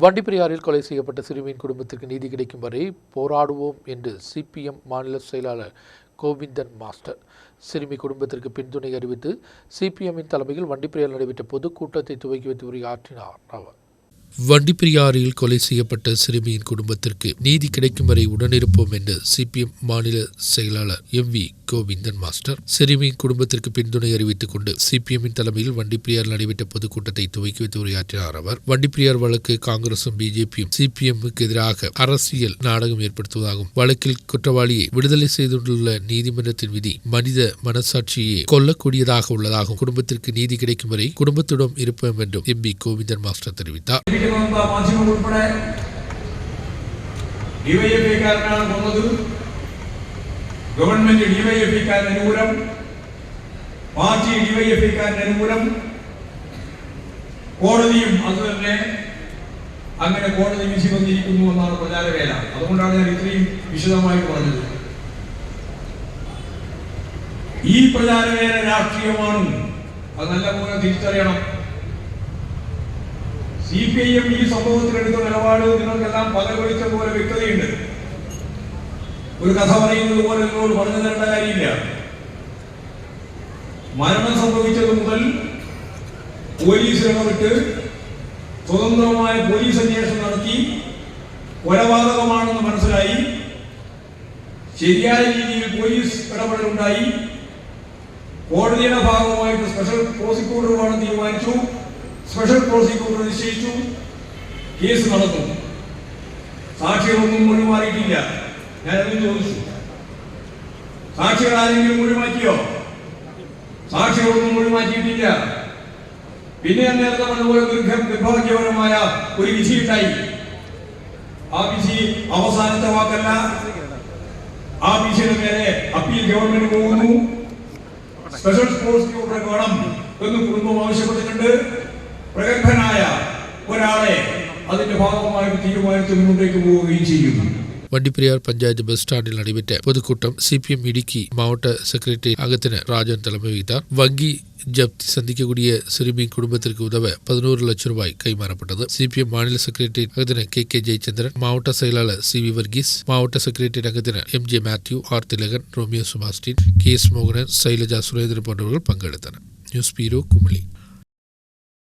வண்டிப்பெரியாரில் கொலை செய்யப்பட்ட சிறுமியின் குடும்பத்திற்கு நீதி கிடைக்கும் வரை போராடுவோம் என்று சிபிஎம் மாநில செயலாளர் கோவிந்தன் மாஸ்டர் சிறுமி குடும்பத்திற்கு பின்துணை அறிவித்து சிபிஎம்மின் தலைமையில் வண்டிப்பெரியாரில் நடைபெற்ற பொதுக்கூட்டத்தை துவக்கி வைத்து உரையாற்றினார் அவர். வண்டிப்பெரியாரில் கொலை செய்யப்பட்ட சிறுமியின் குடும்பத்திற்கு நீதி கிடைக்கும் வரை உடனிருப்போம் என்று சிபிஎம் மாநில செயலாளர் எம்.வி. கோவிந்தன் மாஸ்டர் சிறுமியின் குடும்பத்திற்கு பின்துணை அறிவித்துக் கொண்டு சிபிஎம்மின் தலைமையில் வண்டிப்பெரியாரில் நடைபெற்ற பொதுக்கூட்டத்தை துவக்கி வைத்து உரையாற்றினார் அவர். வண்டிப்பெரியார் வழக்கு காங்கிரசும் பிஜேபியும் சிபிஎம்முக்கு எதிராக அரசியல் நாடகம் ஏற்படுத்துவதாகவும் வழக்கில் குற்றவாளியை விடுதலை செய்துள்ள நீதிமன்றத்தின் விதி மனித மனசாட்சியை கொல்லக்கூடியதாக உள்ளதாகவும் குடும்பத்திற்கு நீதி கிடைக்கும் வரை குடும்பத்துடன் இருப்போம் என்றும் எம்.வி. கோவிந்தன் மாஸ்டர் தெரிவித்தார். ഗവൺമെന്റ് ഡിവൈഎഫ്ഐക്കാരൻ അനുകൂലം, പാർട്ടി ഡിവൈഎഫ്ഐക്കാരൻ അനുകൂലം, കോടതിയും അതുതന്നെ അങ്ങനെ കോടതി വിധി വന്നിരിക്കുന്നു എന്നാണ് പ്രചാരവേല. അതുകൊണ്ടാണ് ഞാൻ ഇത്രയും വിശദമായി പറഞ്ഞത്. ഈ പ്രചാരവേല രാഷ്ട്രീയമാണ്, അത് നല്ലപോലെ തിരിച്ചറിയണം. സിപിഐഎം ഈ സംഭവത്തിലെടുത്ത നിലപാട് നിങ്ങൾക്കെല്ലാം പകർവെളിച്ച പോലെ വ്യക്തതയുണ്ട്. ഒരു കഥ പറയുന്നത് പോലെ നിങ്ങളോട് പറഞ്ഞു തരേണ്ട കാര്യമില്ല. മരണം സംഭവിച്ചത് മുതൽ പോലീസ് ഇടപെട്ട് സ്വതന്ത്രമായ പോലീസ് അന്വേഷണം നടത്തി കൊലപാതകമാണെന്ന് മനസ്സിലായി. ശരിയായ രീതിയിൽ പോലീസ് ഇടപെടലുണ്ടായി. കോടതിയുടെ ഭാഗമായിട്ട് സ്പെഷ്യൽ പ്രോസിക്യൂട്ടർ വേണം തീരുമാനിച്ചു. സ്പെഷ്യൽ പ്രോസിക്യൂട്ടർ നിശ്ചയിച്ചു. കേസ് നടന്നു. സാക്ഷികളൊന്നും മൊഴി മാറിയിട്ടില്ല. ഞാനതും ചോദിച്ചു, സാക്ഷികൾ ആരെങ്കിലും മൊഴി മാറ്റിയോ? സാക്ഷികളൊന്നും മൊഴി മാറ്റിയിട്ടില്ല. പിന്നെ നേരത്തെ പറഞ്ഞപോലെ നിർഭാഗ്യപരമായ ഒരു വിധിയുണ്ടായി. ആ വിധി അവസാനത്തെ വാക്കല്ല. ആ വിധിയുടെ മേലെ അപ്പീൽ ഗവൺമെന്റ് പോകുന്നു. സ്പെഷ്യൽ പ്രോസിക്യൂട്ടറെ വേണം എന്ന് കുടുംബം ആവശ്യപ്പെട്ടിട്ടുണ്ട്. പ്രഗത്ഭനായ ഒരാളെ അതിന്റെ ഭാഗമായിട്ട് തീരുമാനിച്ച് മുന്നോട്ടേക്ക് പോവുകയും ചെയ്യുന്നു. வண்டிப்பெரியார் பஞ்சாயத்து பஸ் ஸ்டாண்டில் நடைபெற்ற பொதுக்கூட்டம் சிபிஎம் இடுக்கி மாவட்ட செக்ரட்டரி அகத்தினர் ராஜன் தலைமை வைத்தார். வங்கி ஜப்தி சந்திக்கக்கூடிய சிறுமியின் குடும்பத்திற்கு உதவ 11 லட்சம் ரூபாய் கைமாறப்பட்டது. சிபிஎம் மாநில செக்ரட்டரி அகத்தினர் கே ஜெயச்சந்திரன், மாவட்ட செயலாளர் சி.வி. வர்கீஸ், மாவட்ட செக்ரட்டரி அகத்தினர் M J. Mathew, R. Thilakan, Romeo Sebastian, K S. மோகனன், சைலஜா சுரேந்திரன் போன்றவர்கள் பங்கெடுத்தனர். நியூஸ் பீரோ, குமளி.